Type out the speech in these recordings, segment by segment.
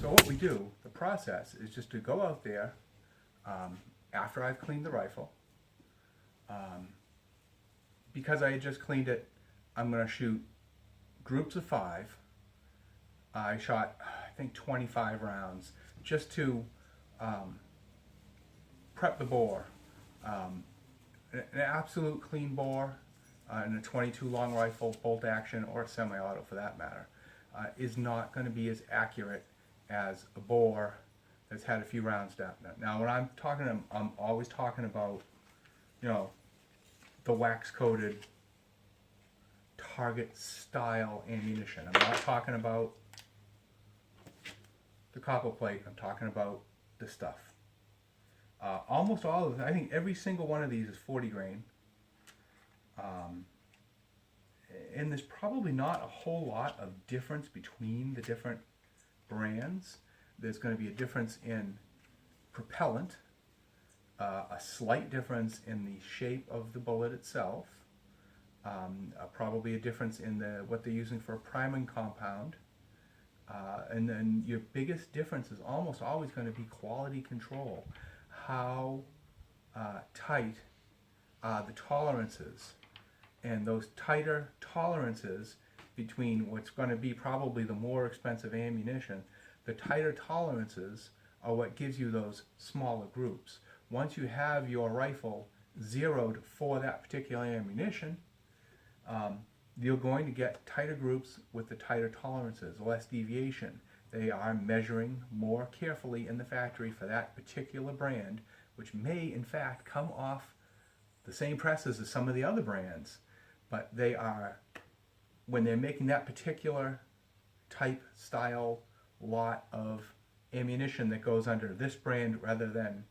So what we do, the process is just to go out there after I've cleaned the rifle. Because I had just cleaned it, I'm going to shoot groups of 5. I shot, I think, 25 rounds just to prep the bore. An absolute clean bore in a 22 long rifle, bolt action, or semi-auto for that matter, is not going to be as accurate as a bore that's had a few rounds down. Now, when I'm talking, I'm always talking about, you know, the wax-coated target style ammunition. I'm not talking about the copper plate. I'm talking about the stuff. Almost all of them, I think every single one of these is 40 grain. And there's probably not a whole lot of difference between the different brands. There's going to be a difference in propellant, a slight difference in the shape of the bullet itself, probably a difference in what they're using for a priming compound, and then your biggest difference is almost always going to be quality control. How tight the tolerances, and those tighter tolerances between what's going to be probably the more expensive ammunition, the tighter tolerances are what gives you those smaller groups. Once you have your rifle zeroed for that particular ammunition, you're going to get tighter groups with the tighter tolerances, less deviation. They are measuring more carefully in the factory for that particular brand, which may in fact come off the same presses as some of the other brands, but they are, when they're making that particular type, style, lot of ammunition that goes under this brand rather than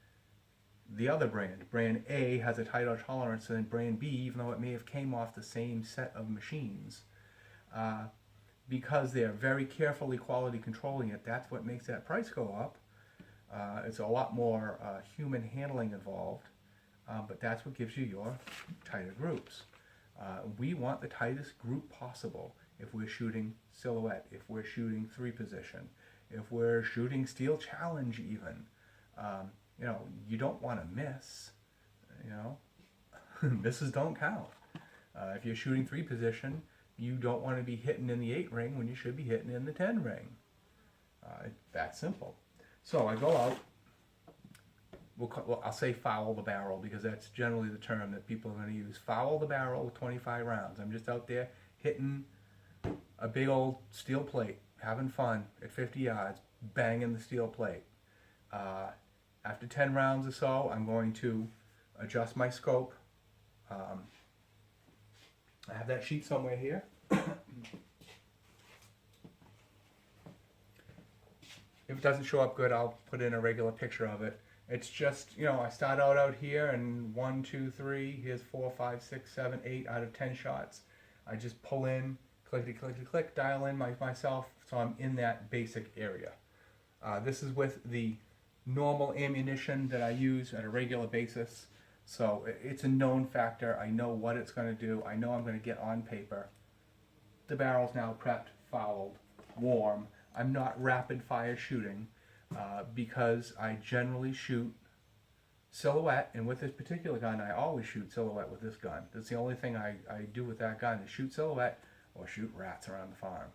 the other brand. Brand A has a tighter tolerance than brand B, even though it may have came off the same set of machines. Because they're very carefully quality controlling it, that's what makes that price go up. It's a lot more human handling involved, but that's what gives you your tighter groups. We want the tightest group possible if we're shooting silhouette, if we're shooting 3-position, if we're shooting steel challenge even. You know, you don't want to miss, you know. Misses don't count. If you're shooting 3-position, you don't want to be hitting in the 8 ring when you should be hitting in the 10 ring. That simple. So I go out, I'll say foul the barrel because that's generally the term that people are going to use. Foul the barrel with 25 rounds. I'm just out there hitting a big old steel plate, having fun at 50 yards, banging the steel plate. After 10 rounds or so, I'm going to adjust my scope. I have that sheet somewhere here. If it doesn't show up good, I'll put in a regular picture of it. It's just, you know, I start out here and 1, 2, 3, here's 4, 5, 6, 7, 8 out of 10 shots. I just pull in, clickety, clickety, click, dial in myself, so I'm in that basic area. This is with the normal ammunition that I use on a regular basis. So it's a known factor. I know what it's going to do. I know I'm going to get on paper. The barrel's now prepped, fouled, warm. I'm not rapid fire shooting because I generally shoot silhouette, and with this particular gun I always shoot silhouette with this gun. That's the only thing I do with that gun is shoot silhouette or shoot rats around the farm.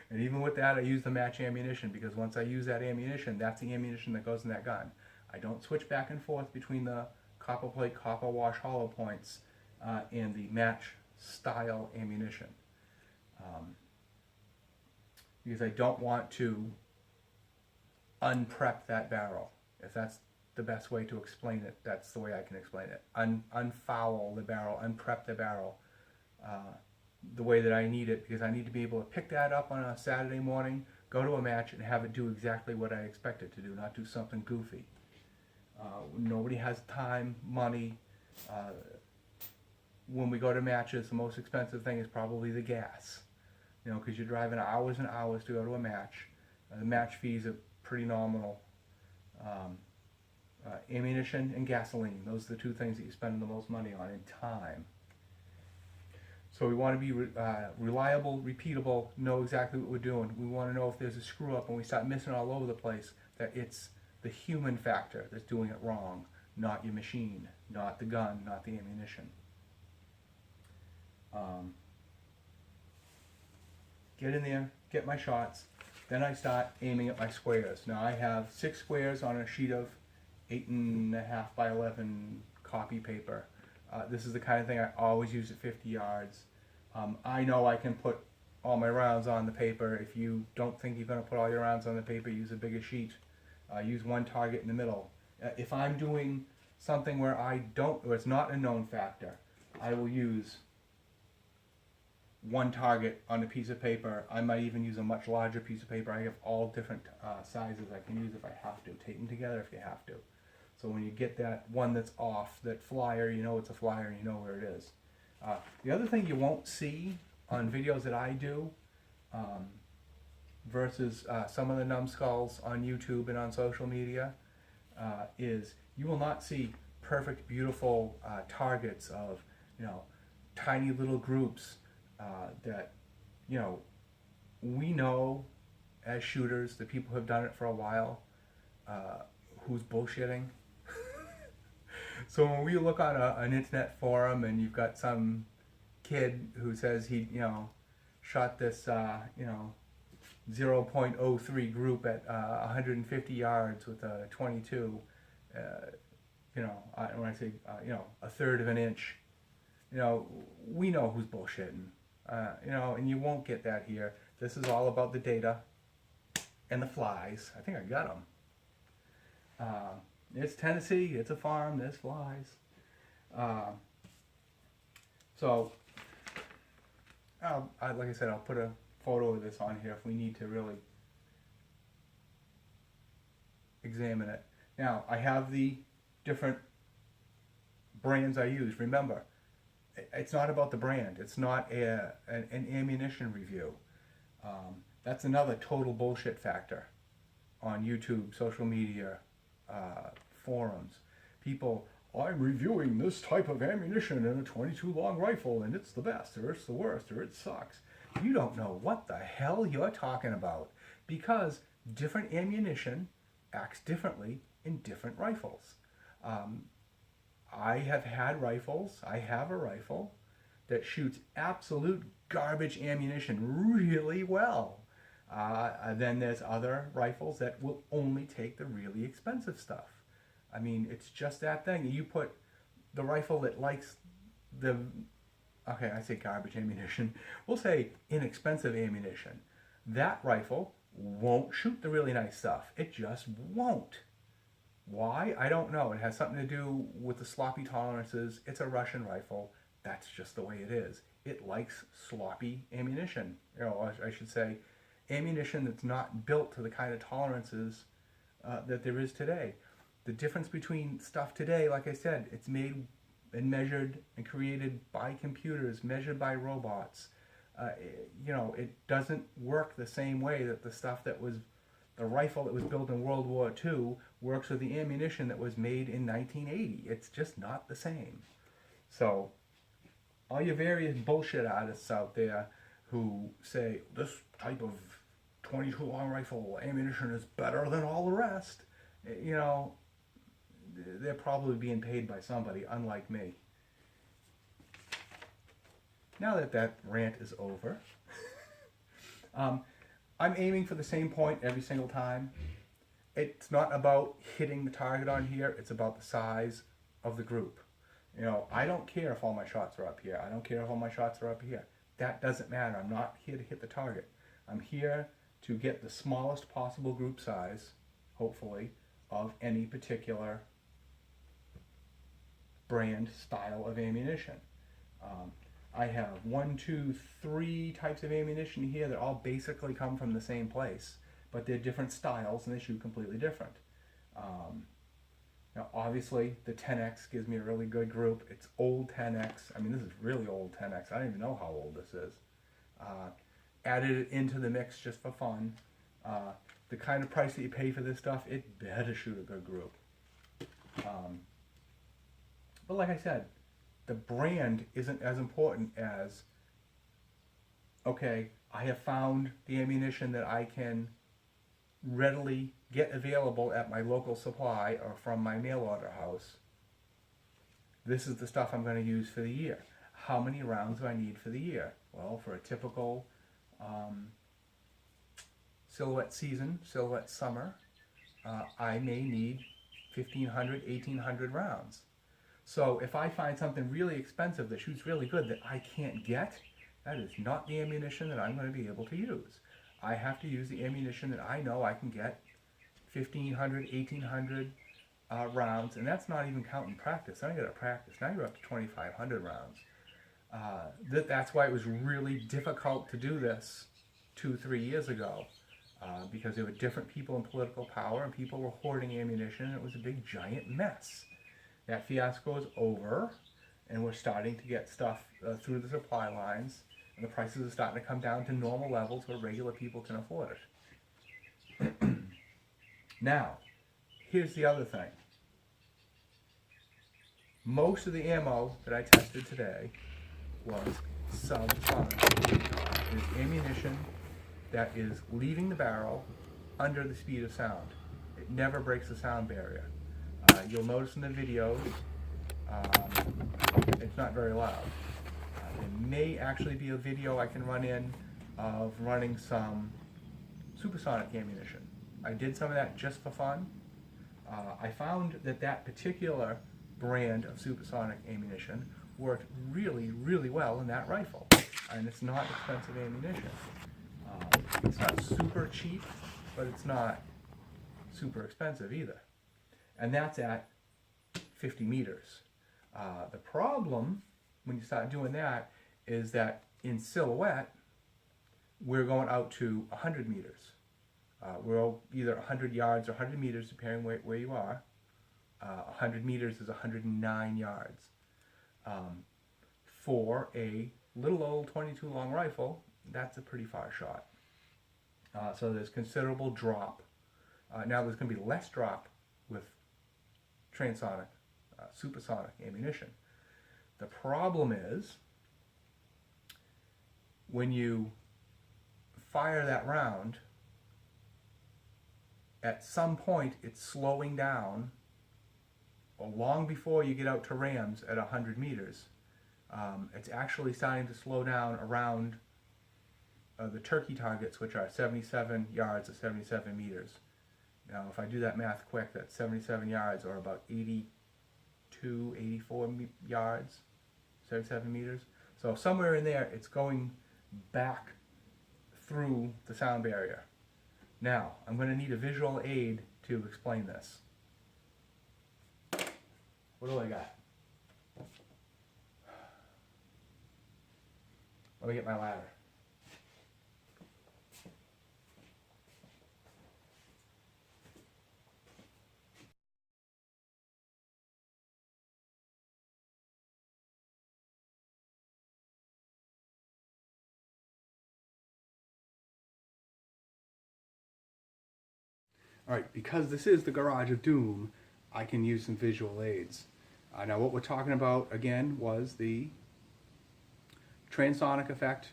And even with that I use the match ammunition, because once I use that ammunition, that's the ammunition that goes in that gun. I don't switch back and forth between the copper plate, copper wash hollow points and the match style ammunition. Because I don't want to unprep that barrel. If that's the best way to explain it, that's the way I can explain it. Unfoul the barrel, unprep the barrel the way that I need it, because I need to be able to pick that up on a Saturday morning, go to a match, and have it do exactly what I expect it to do, not do something goofy. Nobody has time, money. When we go to matches, the most expensive thing is probably the gas. You know, because you're driving hours and hours to go to a match. The match fees are pretty nominal. Ammunition and gasoline, those are the two things that you spend the most money on in time. So we want to be reliable, repeatable, know exactly what we're doing. We want to know if there's a screw up and we start missing all over the place, that it's the human factor that's doing it wrong, not your machine, not the gun, not the ammunition. Get in there, get my shots, then I start aiming at my squares. Now I have 6 squares on a sheet of 8.5 by 11 copy paper. This is the kind of thing I always use at 50 yards. I know I can put all my rounds on the paper. If you don't think you're going to put all your rounds on the paper, use a bigger sheet. Use one target in the middle. If I'm doing something where it's not a known factor, I will use one target on a piece of paper. I might even use a much larger piece of paper. I have all different sizes I can use if I have to. Tape them together if you have to. So when you get that one that's off, that flyer, you know it's a flyer and you know where it is. The other thing you won't see on videos that I do versus some of the numbskulls on YouTube and on social media is you will not see perfect, beautiful targets of, tiny little groups that, we know as shooters, the people who have done it for a while, who's bullshitting. So when we look on an internet forum and you've got some kid who says he, shot this, 0.03 group at 150 yards with a 22, when I say, a third of an inch, we know who's bullshitting, and you won't get that here. This is all about the data and the flies. I think I got them. It's Tennessee, it's a farm, there's flies. Like I said, I'll put a photo of this on here if we need to really examine it. Now, I have the different brands I use. Remember, it's not about the brand. It's not an ammunition review. That's another total bullshit factor on YouTube, social media, forums. People, I'm reviewing this type of ammunition in a 22 long rifle and it's the best, or it's the worst, or it sucks. You don't know what the hell you're talking about, because different ammunition acts differently in different rifles. I have a rifle that shoots absolute garbage ammunition really well. Then there's other rifles that will only take the really expensive stuff. I mean, it's just that thing. You put the rifle that likes I say garbage ammunition. We'll say inexpensive ammunition. That rifle won't shoot the really nice stuff. It just won't. Why? I don't know. It has something to do with the sloppy tolerances. It's a Russian rifle. That's just the way it is. It likes sloppy ammunition. I should say ammunition that's not built to the kind of tolerances that there is today. The difference between stuff today, like I said, it's made and measured and created by computers, measured by robots. It doesn't work the same way that the rifle that was built in World War II works with the ammunition that was made in 1980. It's just not the same. So, all your various bullshit artists out there who say this type of 22 long rifle ammunition is better than all the rest, they're probably being paid by somebody, unlike me. Now that rant is over, I'm aiming for the same point every single time. It's not about hitting the target on here, it's about the size of the group. I don't care if all my shots are up here. I don't care if all my shots are up here. That doesn't matter. I'm not here to hit the target. I'm here to get the smallest possible group size, hopefully, of any particular brand style of ammunition. I have 3 types of ammunition here that all basically come from the same place, but they're different styles and they shoot completely different. Now obviously the 10X gives me a really good group. It's old 10X. I mean, this is really old 10X. I don't even know how old this is. Added it into the mix just for fun. The kind of price that you pay for this stuff, it better shoot a good group. But like I said, the brand isn't as important as okay, I have found the ammunition that I can readily get available at my local supply or from my mail order house. This is the stuff I'm going to use for the year. How many rounds do I need for the year? Well, for a typical silhouette season, silhouette summer, I may need 1,500, 1,800 rounds. So if I find something really expensive that shoots really good that I can't get, that is not the ammunition that I'm going to be able to use. I have to use the ammunition that I know I can get 1,500, 1,800 rounds, and that's not even counting practice. Then I got to practice. Now you're up to 2,500 rounds. That's why it was really difficult to do this 2-3 years ago, because there were different people in political power and people were hoarding ammunition, and it was a big giant mess. That fiasco is over, and we're starting to get stuff through the supply lines, and the prices are starting to come down to normal levels where regular people can afford it. Now, here's the other thing. Most of the ammo that I tested today was subsonic. It is ammunition that is leaving the barrel under the speed of sound. It never breaks the sound barrier. You'll notice in the videos, it's not very loud. There may actually be a video I can run in of running some supersonic ammunition. I did some of that just for fun. I found that that particular brand of supersonic ammunition worked really, really well in that rifle. And it's not expensive ammunition. It's not super cheap, but it's not super expensive either. And that's at 50 meters. The problem when you start doing that is that in silhouette, we're going out to 100 meters. We're either 100 yards or 100 meters, depending where you are. 100 meters is 109 yards. For a little old 22 long rifle, that's a pretty far shot. So there's considerable drop. Now there's going to be less drop with transonic, supersonic ammunition. The problem is when you fire that round, at some point it's slowing down, or long before you get out to rams at 100 meters. It's actually starting to slow down around the turkey targets, which are 77 yards or 77 meters. Now, if I do that math quick, that's 77 yards or about 82, 84 yards, 77 meters. So somewhere in there, it's going back through the sound barrier. Now, I'm going to need a visual aid to explain this. What do I got? Let me get my ladder. Alright, because this is the Garage of Doom, I can use some visual aids. Now what we're talking about, again, was the transonic effect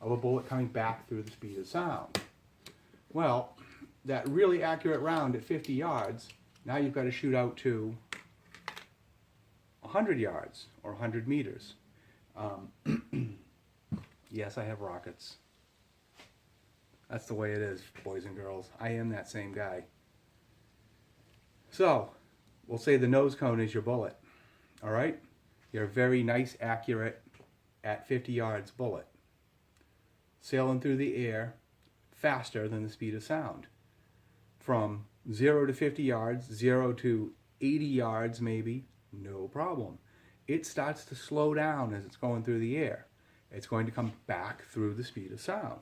of a bullet coming back through the speed of sound. Well, that really accurate round at 50 yards, now you've got to shoot out to 100 yards or 100 meters. Yes, I have rockets. That's the way it is, boys and girls. I am that same guy. So, we'll say the nose cone is your bullet. All right? Your very nice, accurate, at 50 yards bullet. Sailing through the air faster than the speed of sound. From 0 to 50 yards, 0 to 80 yards maybe, no problem. It starts to slow down as it's going through the air. It's going to come back through the speed of sound.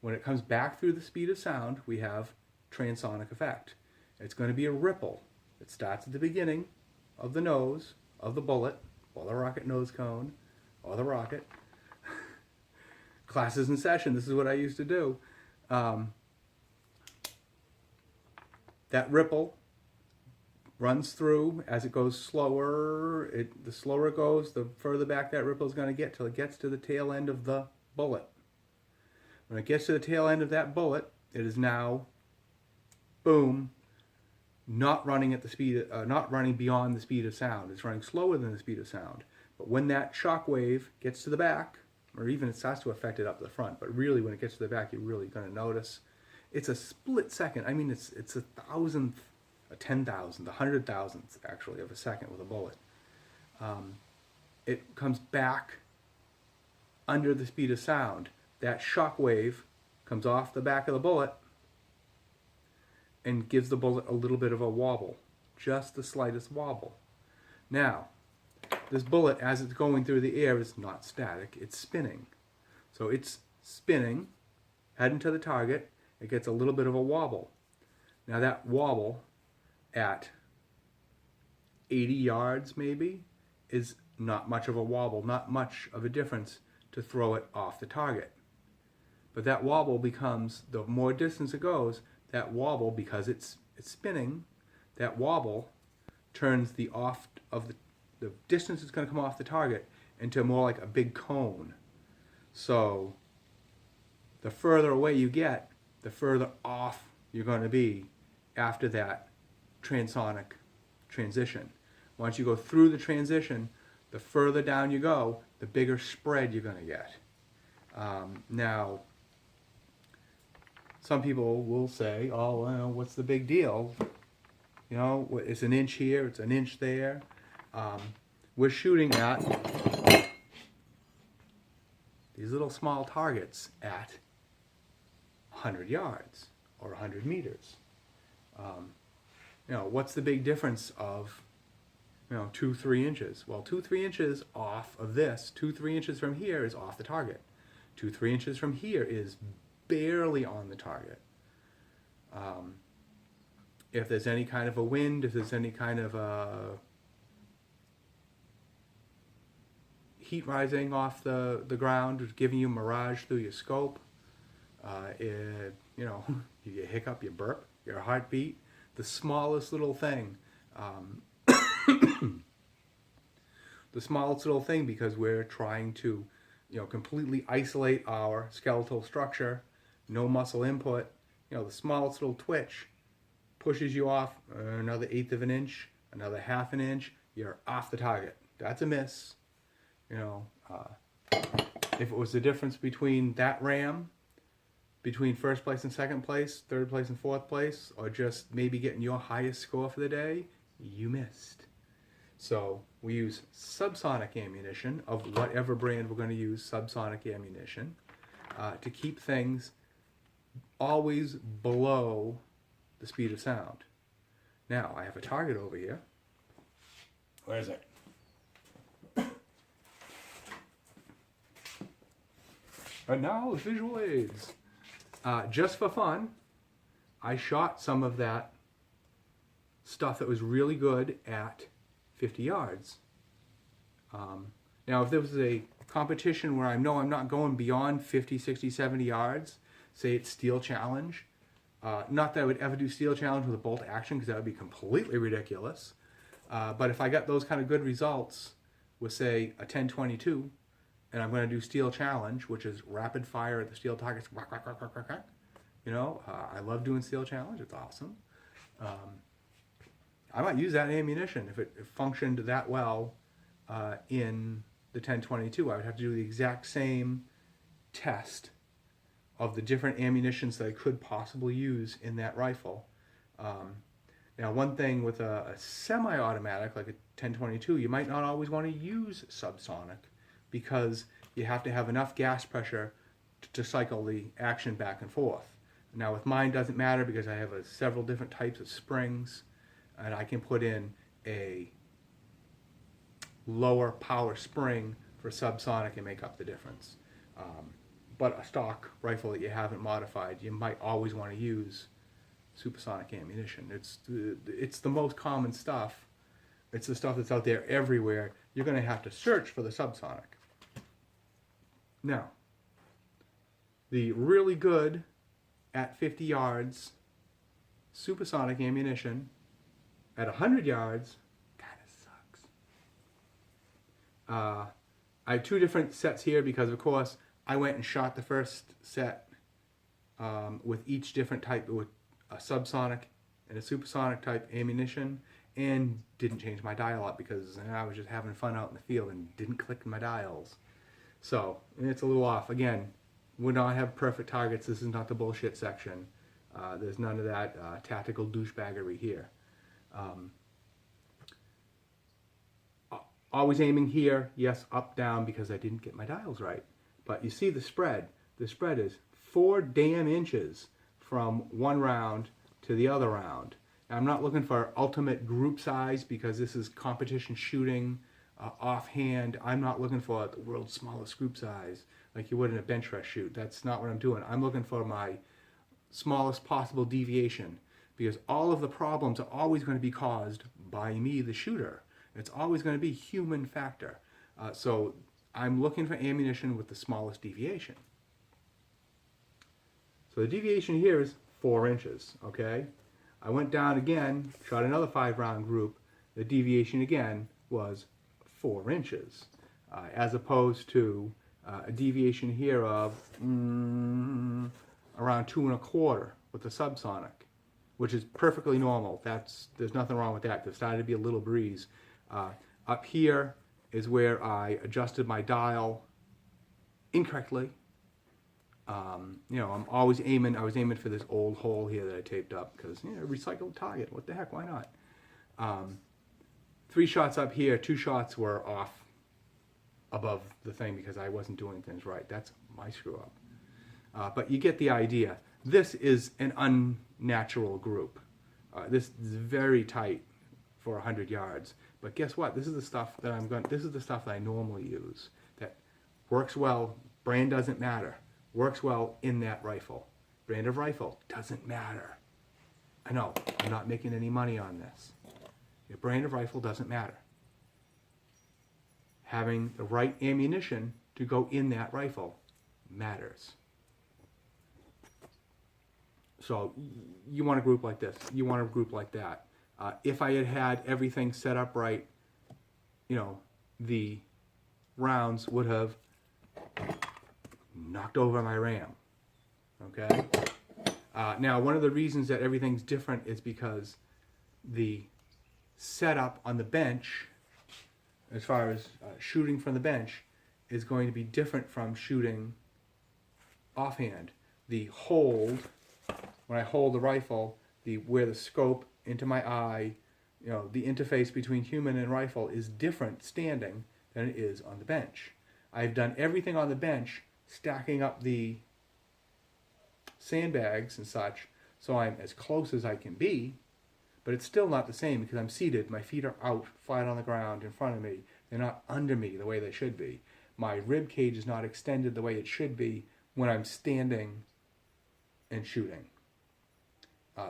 When it comes back through the speed of sound, we have transonic effect. It's going to be a ripple. It starts at the beginning of the nose of the bullet, or the rocket nose cone, or the rocket. Classes in session, this is what I used to do. That ripple runs through as it goes slower. The slower it goes, the further back that ripple is going to get till it gets to the tail end of the bullet. When it gets to the tail end of that bullet, it is now, boom, not running at the speed, not running beyond the speed of sound. It's running slower than the speed of sound. But when that shock wave gets to the back, or even it starts to affect it up the front, but really when it gets to the back, you're really going to notice. It's a split second. I mean, it's a thousandth, a 10,000th, a 100,000th actually of a second with a bullet. It comes back under the speed of sound. That shock wave comes off the back of the bullet and gives the bullet a little bit of a wobble, just the slightest wobble. Now, this bullet, as it's going through the air, is not static, it's spinning. So it's spinning, heading to the target, it gets a little bit of a wobble. Now that wobble at 80 yards maybe is not much of a wobble, not much of a difference to throw it off the target. But that wobble becomes, the more distance it goes, that wobble, because it's spinning, that wobble turns the off of the distance it's going to come off the target into more like a big cone. So the further away you get, the further off you're going to be after that transonic transition. Once you go through the transition, the further down you go, the bigger spread you're going to get. Now, some people will say, oh, well, what's the big deal? You know, it's an inch here, it's an inch there. We're shooting at these little small targets at 100 yards or 100 meters. You know, what's the big difference of, 2-3 inches? Well, 2-3 inches off of this, 2-3 inches from here is off the target. 2-3 inches from here is barely on the target. If there's any kind of a wind, if there's any kind of a heat rising off the ground, giving you mirage through your scope, you hiccup, you burp, your heartbeat, the smallest little thing. The smallest little thing, because we're trying to, completely isolate our skeletal structure, no muscle input. The smallest little twitch pushes you off another 1/8 of an inch, another 1/2 an inch, you're off the target. That's a miss. If it was the difference between that ram, between first place and second place, third place and fourth place, or just maybe getting your highest score for the day, you missed. So we use subsonic ammunition of whatever brand we're going to use, subsonic ammunition, to keep things always below the speed of sound. Now, I have a target over here. Where is it? And now, visual aids. Just for fun, I shot some of that stuff that was really good at 50 yards. Now, if there was a competition where I know I'm not going beyond 50, 60, 70 yards, say it's steel challenge, not that I would ever do steel challenge with a bolt action because that would be completely ridiculous, but if I got those kind of good results with, say, a 10-22, and I'm going to do steel challenge, which is rapid fire at the steel targets, quack, quack, quack, quack, quack, quack. I love doing steel challenge, it's awesome. I might use that ammunition if it functioned that well in the 10-22. I would have to do the exact same test of the different ammunitions that I could possibly use in that rifle. Now, one thing with a semi-automatic, like a 10-22, you might not always want to use subsonic because you have to have enough gas pressure to cycle the action back and forth. Now, with mine, doesn't matter because I have several different types of springs, and I can put in a lower power spring for subsonic and make up the difference. But a stock rifle that you haven't modified, you might always want to use supersonic ammunition. It's the most common stuff. It's the stuff that's out there everywhere. You're going to have to search for the subsonic. Now, the really good at 50 yards supersonic ammunition at 100 yards kind of sucks. I have two different sets here because, of course, I went and shot the first set with each different type, with a subsonic and a supersonic type ammunition, and didn't change my dial up because I was just having fun out in the field and didn't click my dials. So it's a little off. Again, we don't have perfect targets. This is not the bullshit section. There's none of that tactical douchebaggery here. Always aiming here, yes, up, down, because I didn't get my dials right. But you see the spread. The spread is 4 damn inches from one round to the other round. Now, I'm not looking for ultimate group size because this is competition shooting offhand. I'm not looking for the world's smallest group size like you would in a bench press shoot. That's not what I'm doing. I'm looking for my smallest possible deviation because all of the problems are always going to be caused by me, the shooter. It's always going to be human factor. So I'm looking for ammunition with the smallest deviation. So the deviation here is 4 inches, okay? I went down again, shot another 5-round group. The deviation again was 4 inches, as opposed to a deviation here of around 2 1/4 with the subsonic, which is perfectly normal. There's nothing wrong with that. There started to be a little breeze. Up here is where I adjusted my dial incorrectly. I'm always aiming. I was aiming for this old hole here that I taped up because recycled target. What the heck? Why not? 3 shots up here. 2 shots were off above the thing because I wasn't doing things right. That's my screw up. But you get the idea. This is an unnatural group. This is very tight for 100 yards. But guess what? This is the stuff that this is the stuff that I normally use. That works well. Brand doesn't matter. Works well in that rifle. Brand of rifle doesn't matter. I know, I'm not making any money on this. Your brand of rifle doesn't matter. Having the right ammunition to go in that rifle matters. So you want a group like this. You want a group like that. If I had had everything set up right, the rounds would have knocked over my ram. Okay? Now, one of the reasons that everything's different is because the setup on the bench, as far as shooting from the bench, is going to be different from shooting offhand. The hold, when I hold the rifle, where the scope into my eye, the interface between human and rifle is different standing than it is on the bench. I've done everything on the bench, stacking up the sandbags and such, so I'm as close as I can be, but it's still not the same because I'm seated. My feet are out, flat on the ground in front of me. They're not under me the way they should be. My rib cage is not extended the way it should be when I'm standing and shooting.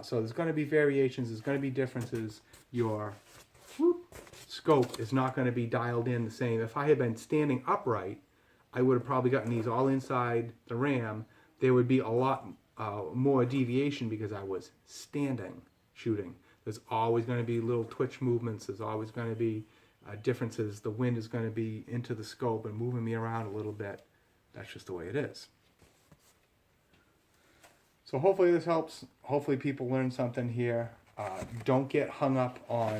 So there's going to be variations, there's going to be differences. Your scope is not going to be dialed in the same. If I had been standing upright, I would have probably gotten these all inside the ram. There would be a lot more deviation because I was standing shooting. There's always going to be little twitch movements. There's always going to be differences. The wind is going to be into the scope and moving me around a little bit. That's just the way it is. So hopefully this helps. Hopefully people learn something here. Don't get hung up on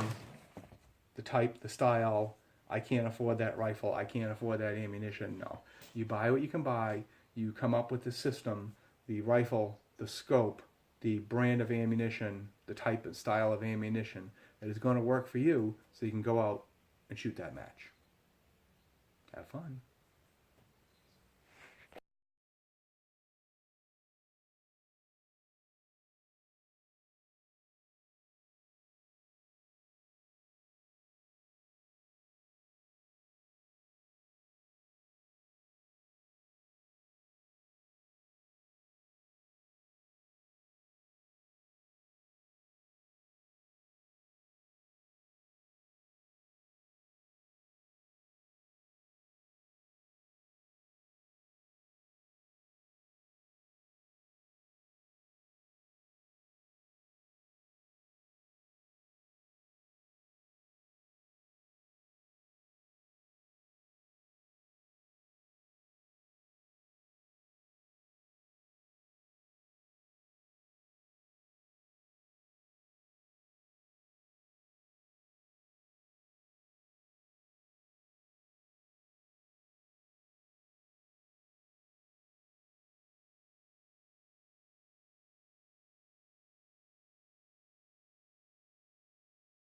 the type, the style. I can't afford that rifle. I can't afford that ammunition. No. You buy what you can buy. You come up with the system, the rifle, the scope, the brand of ammunition, the type and style of ammunition that is going to work for you so you can go out and shoot that match. Have fun.